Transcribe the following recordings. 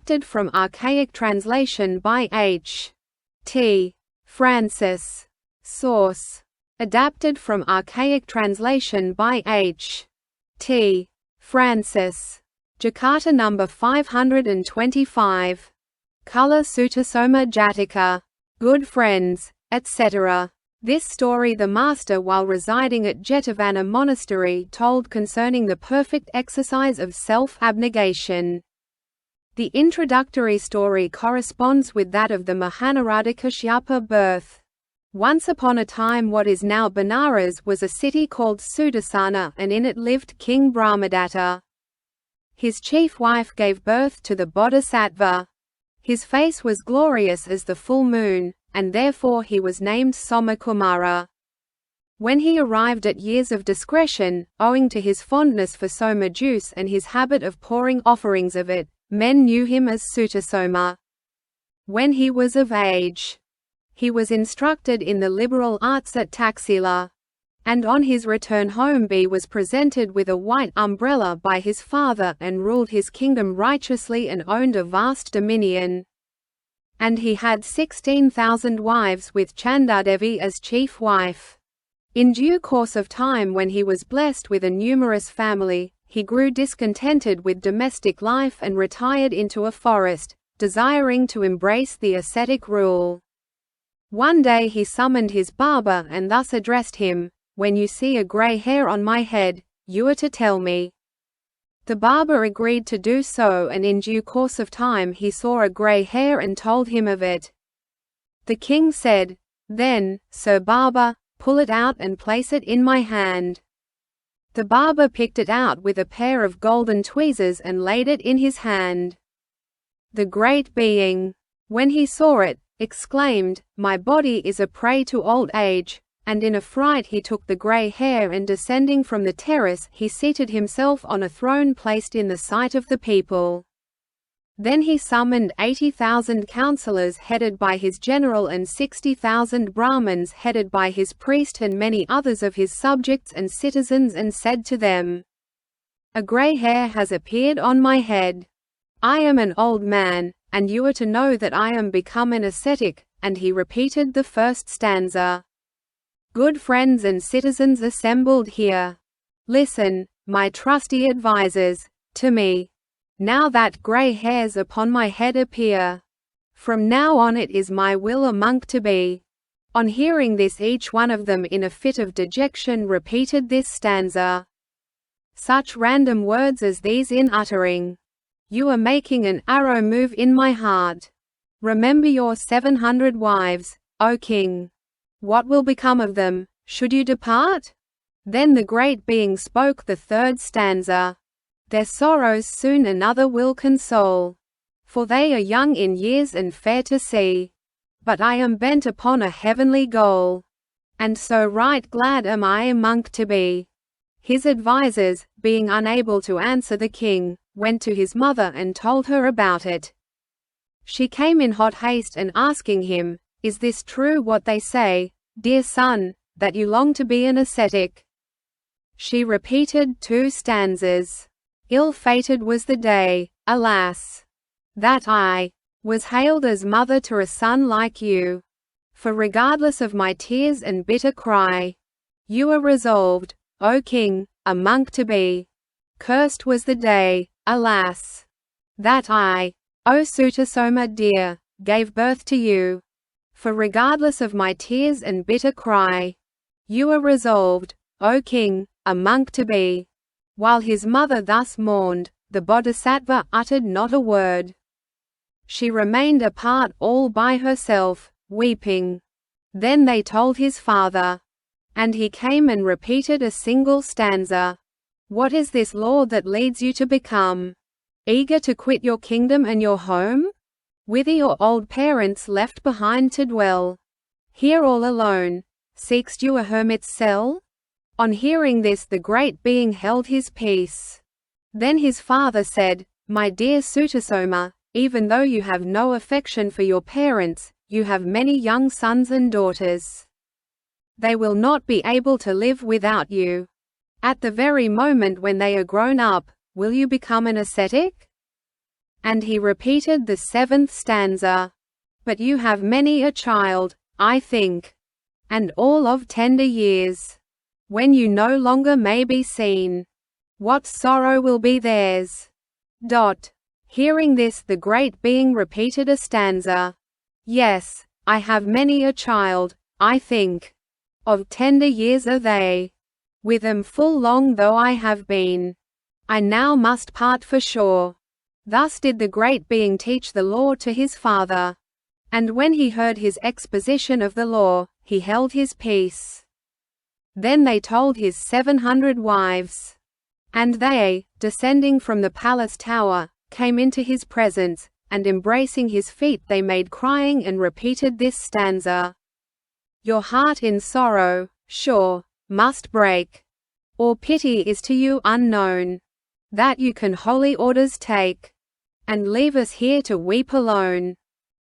Adapted from archaic translation by H. T. Francis. Source. Adapted from archaic translation by H. T. Francis. Jakata number 525. Culla-sutasoma-jataka. Good friends, etc. This story the master while residing at Jetavana monastery told concerning the perfect exercise of self-abnegation. The introductory story corresponds with that of the Mahanaradha birth. Once upon a time what is now Benares was a city called Sudarsana, and in it lived King Brahmadatta. His chief wife gave birth to the Bodhisattva. His face was glorious as the full moon, and therefore he was named Somakumara. When he arrived at years of discretion, owing to his fondness for soma juice and his habit of pouring offerings of it, men knew him as Sutasoma. When he was of age, he was instructed in the liberal arts at Taxila. And on his return home he was presented with a white umbrella by his father and ruled his kingdom righteously and owned a vast dominion. And he had 16,000 wives with Chandadevi as chief wife. In due course of time when he was blessed with a numerous family, he grew discontented with domestic life and retired into a forest, desiring to embrace the ascetic rule. One day he summoned his barber and thus addressed him, "When you see a grey hair on my head, you are to tell me." The barber agreed to do so, and in due course of time he saw a grey hair and told him of it. The king said, "Then, Sir Barber, pull it out and place it in my hand." The barber picked it out with a pair of golden tweezers and laid it in his hand. The great being, when he saw it, exclaimed, "My body is a prey to old age," and in a fright he took the grey hair and descending from the terrace he seated himself on a throne placed in the sight of the people. Then he summoned 80,000 councillors headed by his general and 60,000 Brahmins headed by his priest and many others of his subjects and citizens and said to them, "A grey hair has appeared on my head. I am an old man, and you are to know that I am become an ascetic," and he repeated the first stanza. "Good friends and citizens assembled here. Listen, my trusty advisers, to me. Now that grey hairs upon my head appear. From now on it is my will a monk to be." On hearing this each one of them in a fit of dejection repeated this stanza. Such random words as these in uttering. You are making an arrow move in my heart. Remember your 700 wives, O king. What will become of them, should you depart? Then the great being spoke the third stanza. Their sorrows soon another will console. For they are young in years and fair to see. But I am bent upon a heavenly goal. And so right glad am I a monk to be. His advisers, being unable to answer the king, went to his mother and told her about it. She came in hot haste and asking him, "Is this true what they say, dear son, that you long to be an ascetic?" She repeated 2 stanzas. Ill-fated was the day, alas, that I was hailed as mother to a son like you. For regardless of my tears and bitter cry, you are resolved, O king, a monk to be. Cursed was the day, alas, that I, O Sutasoma dear, gave birth to you. For regardless of my tears and bitter cry, you are resolved, O king, a monk to be. While his mother thus mourned, the Bodhisattva uttered not a word. She remained apart all by herself, weeping. Then they told his father. And he came and repeated a single stanza. What is this law that leads you to become eager to quit your kingdom and your home? Whither your old parents left behind to dwell? Here all alone, seek'st you a hermit's cell? On hearing this the great being held his peace. Then his father said, My dear Sutasoma, even though you have no affection for your parents, you have many young sons and daughters. They will not be able to live without you. At the very moment when they are grown up, will you become an ascetic? And he repeated the 7th stanza. But you have many a child, I think, and all of tender years, when you no longer may be seen. What sorrow will be theirs? Hearing this, the great being repeated a stanza. Yes, I have many a child, I think, of tender years are they. With them full long though I have been, I now must part for sure. Thus did the great being teach the law to his father. And when he heard his exposition of the law, he held his peace. Then they told his 700 wives. And they, descending from the palace tower, came into his presence, and embracing his feet they made crying and repeated this stanza. Your heart in sorrow, sure, must break, or pity is to you unknown, that you can holy orders take, and leave us here to weep alone.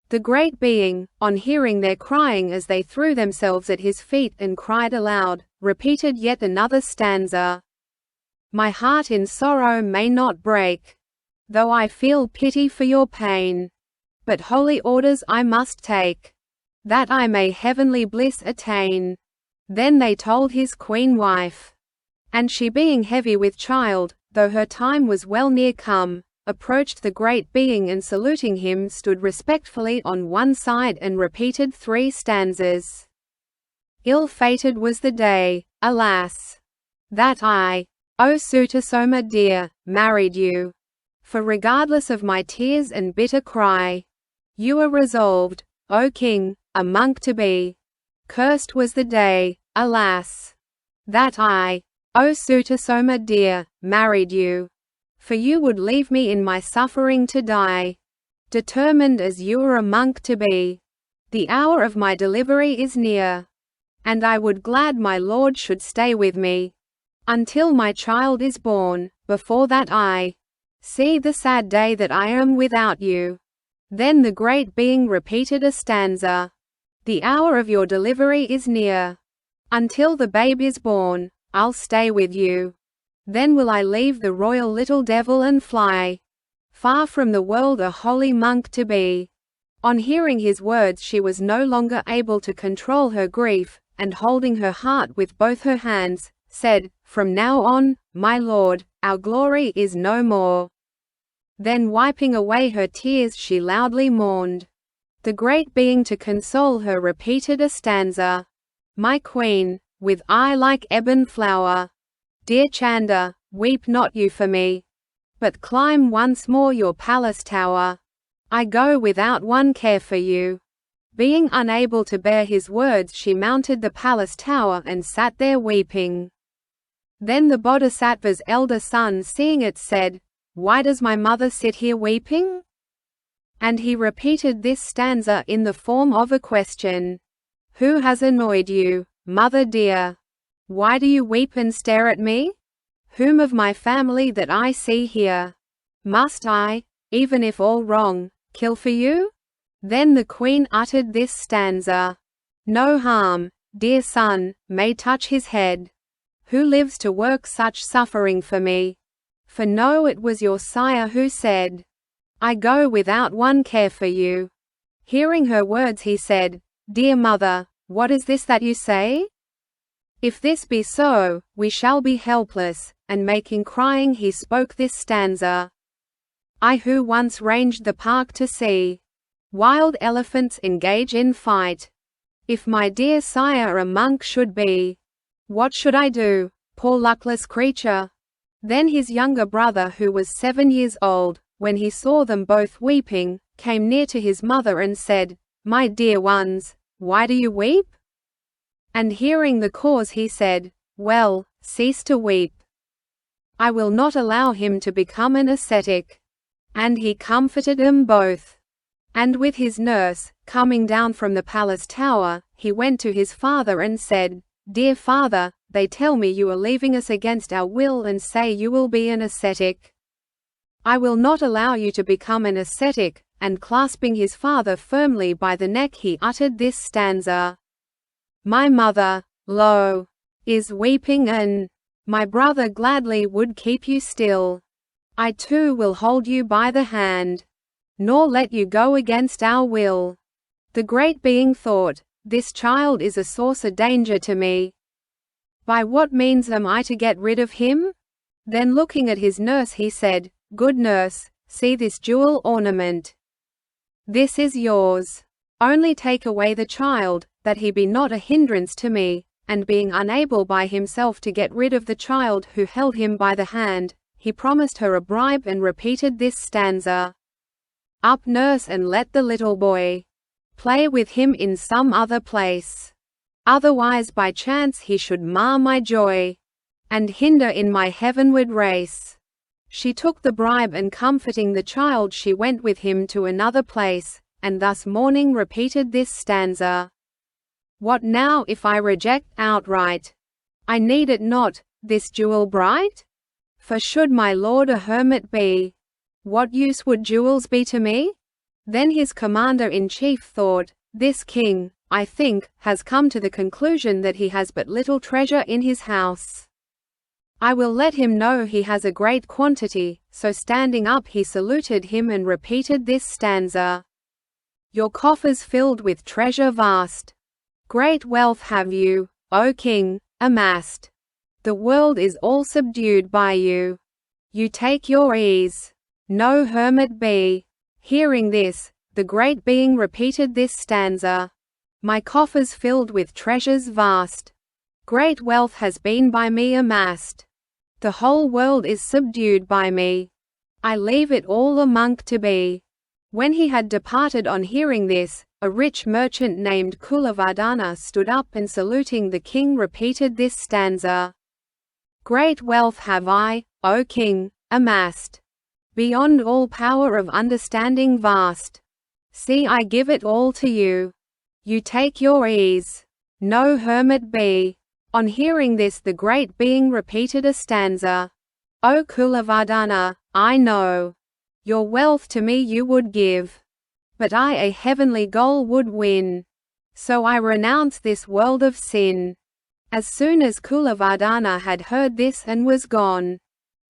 The great being, on hearing their crying as they threw themselves at his feet and cried aloud, repeated yet another stanza. My heart in sorrow may not break, though I feel pity for your pain, but holy orders I must take, that I may heavenly bliss attain. Then they told his queen wife. And she being heavy with child, though her time was well near come, approached the great being and saluting him stood respectfully on one side and repeated 3 stanzas. Ill-fated was the day, alas, that I, O Sutasoma dear, married you. For regardless of my tears and bitter cry, you were resolved, O king, a monk to be. Cursed was the day, alas, that I, O Sutasoma dear, married you. For you would leave me in my suffering to die. Determined as you are a monk to be. The hour of my delivery is near, and I would glad my lord should stay with me, until my child is born, before that I see the sad day that I am without you. Then the great being repeated a stanza. The hour of your delivery is near. Until the babe is born, I'll stay with you. Then will I leave the royal little devil and fly far from the world a holy monk to be. On hearing his words she was no longer able to control her grief, and holding her heart with both her hands, said, From now on, my lord, our glory is no more. Then wiping away her tears she loudly mourned. The great being to console her repeated a stanza. My queen, with eye like ebon flower, dear Chanda, weep not you for me, but climb once more your palace tower. I go without one care for you. Being unable to bear his words she mounted the palace tower and sat there weeping. Then the Bodhisattva's elder son seeing it said, Why does my mother sit here weeping? And he repeated this stanza in the form of a question. Who has annoyed you, mother dear? Why do you weep and stare at me? Whom of my family that I see here must I, even if all wrong, kill for you? Then the queen uttered this stanza. No harm, dear son, may touch his head. Who lives to work such suffering for me? For know it was your sire who said, I go without one care for you. Hearing her words he said, Dear mother, what is this that you say? If this be so, we shall be helpless, and making crying he spoke this stanza. I who once ranged the park to see wild elephants engage in fight. If my dear sire a monk should be, what should I do, poor luckless creature? Then his younger brother who was 7 years old, when he saw them both weeping, came near to his mother and said, My dear ones, why do you weep? And hearing the cause he said, Well, cease to weep. I will not allow him to become an ascetic. And he comforted them both. And with his nurse, coming down from the palace tower, he went to his father and said, Dear father, they tell me you are leaving us against our will and say you will be an ascetic. I will not allow you to become an ascetic, and clasping his father firmly by the neck he uttered this stanza. My mother, lo, is weeping and my brother gladly would keep you still. I too will hold you by the hand. nor let you go against our will." The great being thought, "This child is a source of danger to me. By what means am I to get rid of him?" Then looking at his nurse he said, "Good nurse, see this jewel ornament. This is yours. Only take away the child, that he be not a hindrance to me." And being unable by himself to get rid of the child who held him by the hand, he promised her a bribe and repeated this stanza: "Up, nurse, and let the little boy play with him in some other place. Otherwise by chance he should mar my joy, and hinder in my heavenward race." She took the bribe, and comforting the child she went with him to another place, and thus mourning repeated this stanza: "What now if I reject outright? I need it not, this jewel bright? For should my lord a hermit be, what use would jewels be to me?" Then his commander-in-chief thought, "This king, I think, has come to the conclusion that he has but little treasure in his house. I will let him know he has a great quantity." So standing up he saluted him and repeated this stanza: "Your coffers filled with treasure vast. Great wealth have you, O king, amassed. The world is all subdued by you. You take your ease. No hermit be." Hearing this, the great being repeated this stanza: "My coffers filled with treasures vast. Great wealth has been by me amassed. The whole world is subdued by me. I leave it all a monk to be." When he had departed on hearing this, a rich merchant named Culla-sutasoma-jataka stood up and saluting the king repeated this stanza: "Great wealth have I, O king, amassed. Beyond all power of understanding vast. See, I give it all to you. You take your ease. No hermit be." On hearing this the great being repeated a stanza: "O Culla-sutasoma-jataka, I know. Your wealth to me you would give. But I a heavenly goal would win. So I renounce this world of sin." As soon as Culla-sutasoma-jataka had heard this and was gone,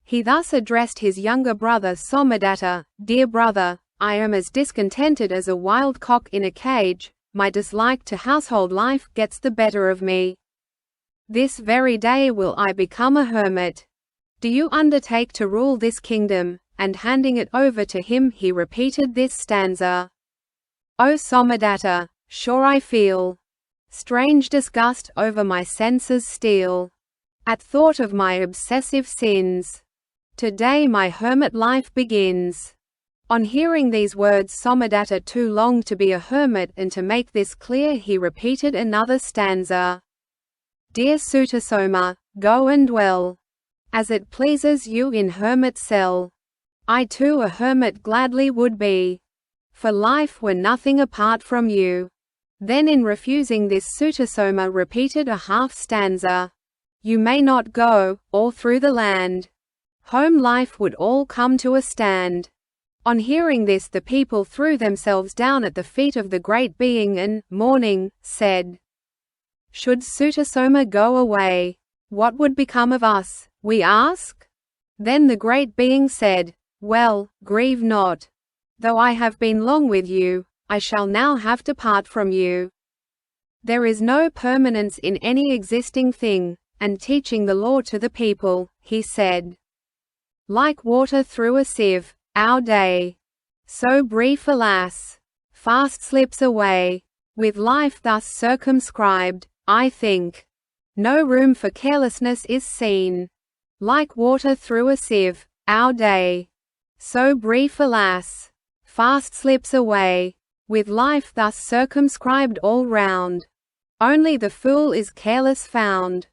he thus addressed his younger brother Soma-jataka: "Dear brother, I am as discontented as a wild cock in a cage. My dislike to household life gets the better of me. This very day will I become a hermit. Do you undertake to rule this kingdom?" And handing it over to him he repeated this stanza: "O Soma-jataka, sure I feel strange disgust over my senses steal, at thought of my obsessive sins. Today my hermit life begins." On hearing these words Soma-jataka too longed to be a hermit, and to make this clear he repeated another stanza: "Dear Sutasoma, go and dwell, as it pleases you in hermit cell. I too a hermit gladly would be, for life were nothing apart from you." Then in refusing this Sutasoma repeated a half stanza: "You may not go, all through the land. Home life would all come to a stand." On hearing this the people threw themselves down at the feet of the great being and, mourning, said, "Should Sutasoma go away, what would become of us, we ask?" Then the great being said, "Well, grieve not. Though I have been long with you, I shall now have to part from you. There is no permanence in any existing thing." And teaching the law to the people, he said, "Like water through a sieve, our day, so brief alas, fast slips away. With life thus circumscribed, I think, no room for carelessness is seen. Like water through a sieve, our day, so brief alas, fast slips away. With life thus circumscribed all round, only the fool is careless found.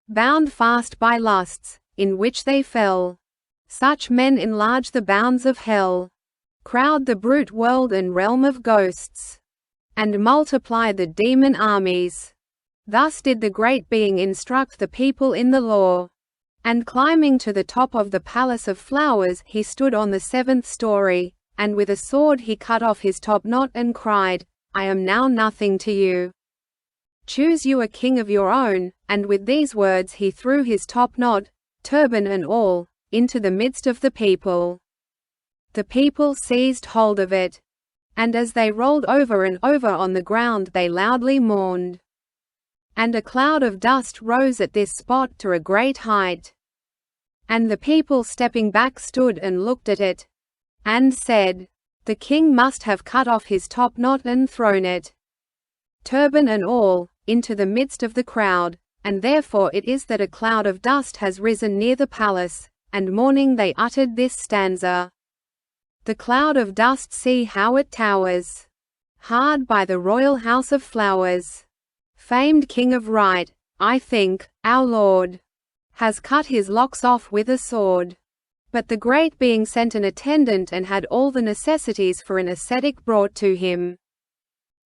Bound fast by lusts, in which they fell, such men enlarge the bounds of hell, crowd the brute world and realm of ghosts, and multiply the demon armies." Thus did the great being instruct the people in the law. And climbing to the top of the palace of flowers he stood on the 7th story, and with a sword he cut off his top knot and cried, "I am now nothing to you. Choose you a king of your own," and with these words he threw his top knot, turban and all, into the midst of the people. The people seized hold of it, and as they rolled over and over on the ground they loudly mourned. And a cloud of dust rose at this spot to a great height. And the people stepping back stood and looked at it, and said, "The king must have cut off his top knot and thrown it, turban and all, into the midst of the crowd, and therefore it is that a cloud of dust has risen near the palace." And mourning they uttered this stanza: "The cloud of dust, see how it towers, hard by the royal house of flowers. Famed king of right, I think, our lord, has cut his locks off with a sword." But the great being sent an attendant and had all the necessities for an ascetic brought to him,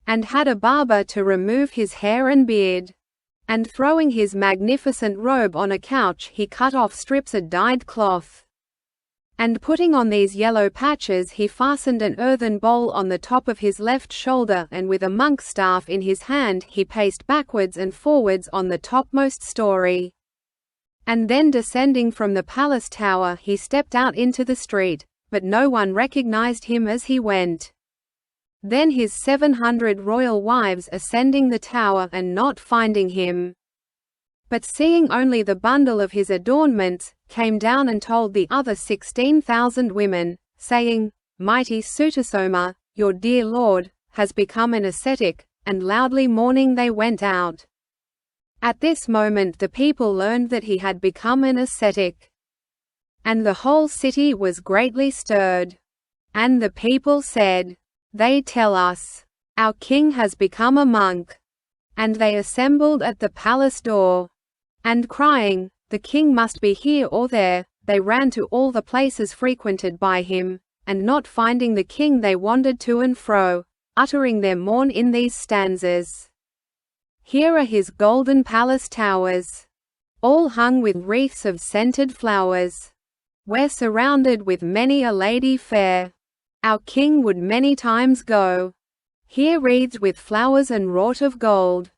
and had a barber to remove his hair and beard. And throwing his magnificent robe on a couch he cut off strips of dyed cloth. And putting on these yellow patches he fastened an earthen bowl on the top of his left shoulder, and with a monk's staff in his hand he paced backwards and forwards on the topmost story. And then descending from the palace tower he stepped out into the street, but no one recognized him as he went. Then his 700 royal wives ascending the tower and not finding him, but seeing only the bundle of his adornments, came down and told the other 16,000 women, saying, "Mighty Sutasoma, your dear lord, has become an ascetic," and loudly mourning they went out. At this moment the people learned that he had become an ascetic, and the whole city was greatly stirred. And the people said, "They tell us, our king has become a monk." And they assembled at the palace door, and crying, "The king must be here or there," they ran to all the places frequented by him, and not finding the king they wandered to and fro, uttering their mourn in these stanzas. Here are his golden palace towers, all hung with wreaths of scented flowers. We're surrounded with many a lady fair. Our king would many times go. Here wreathed with flowers and wrought of gold.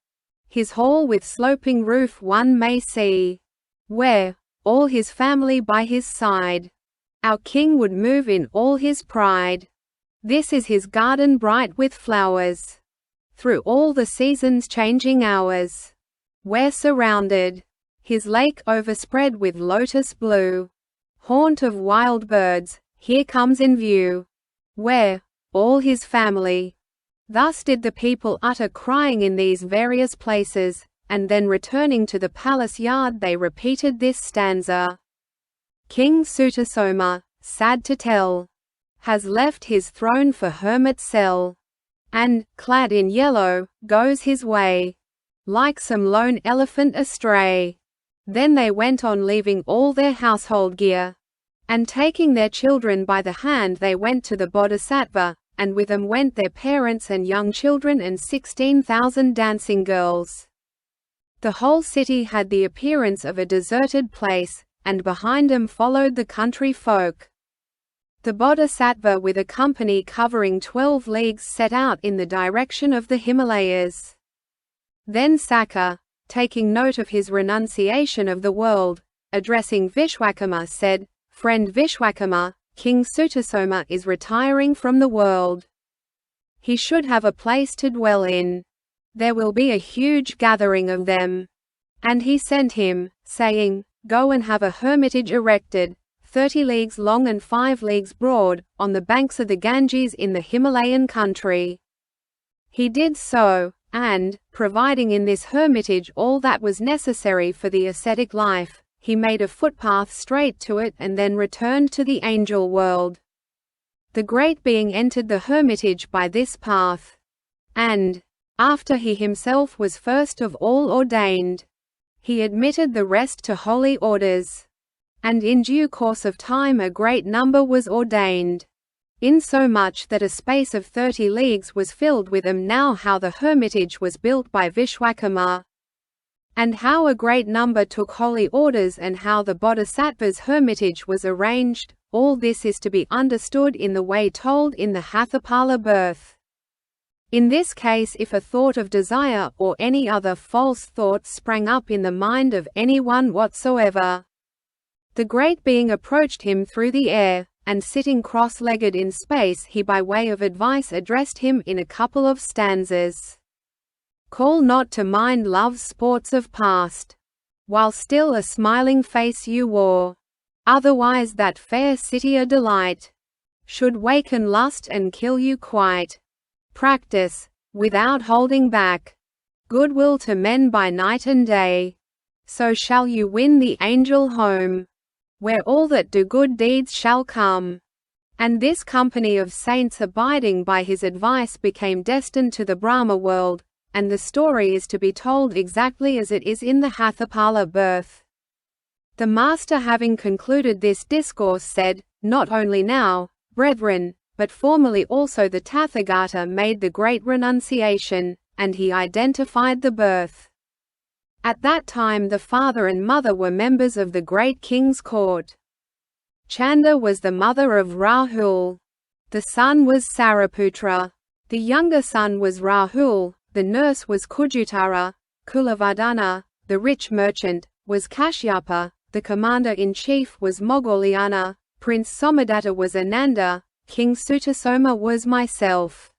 His hall with sloping roof one may see, where, all his family by his side, our king would move in all his pride. This is his garden bright with flowers, through all the seasons changing hours. We're surrounded, his lake overspread with lotus blue, haunt of wild birds, here comes in view, where, all his family." Thus did the people utter crying in these various places, and then returning to the palace yard they repeated this stanza: "King Sutasoma, sad to tell, has left his throne for hermit cell, and, clad in yellow, goes his way, like some lone elephant astray." Then they went on, leaving all their household gear, and taking their children by the hand they went to the Bodhisattva, and with them went their parents and young children and 16,000 dancing girls. The whole city had the appearance of a deserted place, and behind them followed the country folk. The Bodhisattva with a company covering 12 leagues set out in the direction of the Himalayas. Then Sakka, taking note of his renunciation of the world, addressing Vishwakarma said, "Friend Vishwakarma, King Sutasoma is retiring from the world. He should have a place to dwell in. There will be a huge gathering of them." And he sent him, saying, "Go and have a hermitage erected, 30 leagues long and 5 leagues broad, on the banks of the Ganges in the Himalayan country." He did so, and, providing in this hermitage all that was necessary for the ascetic life, he made a footpath straight to it and then returned to the angel world. The great being entered the hermitage by this path, and, after he himself was first of all ordained, he admitted the rest to holy orders, and in due course of time a great number was ordained, insomuch that a space of 30 leagues was filled with them. Now how the hermitage was built by Vishwakarma, and how a great number took holy orders, and how the Bodhisattva's hermitage was arranged, all this is to be understood in the way told in the Hathapala birth. In this case, if a thought of desire or any other false thought sprang up in the mind of anyone whatsoever, the great being approached him through the air, and sitting cross-legged in space he by way of advice addressed him in a couple of stanzas. Call not to mind love's sports of past, while still a smiling face you wore, otherwise that fair city a delight should waken lust and kill you quite. Practice, without holding back, goodwill to men by night and day, so shall you win the angel home, where all that do good deeds shall come. And this company of saints abiding by his advice became destined to the Brahma world, and the story is to be told exactly as it is in the Hathapala birth. The master having concluded this discourse said, Not only now, brethren, but formerly also the Tathagata made the great renunciation, and he identified the birth. At that time the father and mother were members of the great king's court. Chanda was the mother of Rahul. The son was Saraputra. The younger son was Rahul, the nurse was Khuddaka, Kulavardhana, the rich merchant, was Kashyapa, the commander-in-chief was Moggallana, Prince Somadatta was Ananda, King Sutasoma was myself.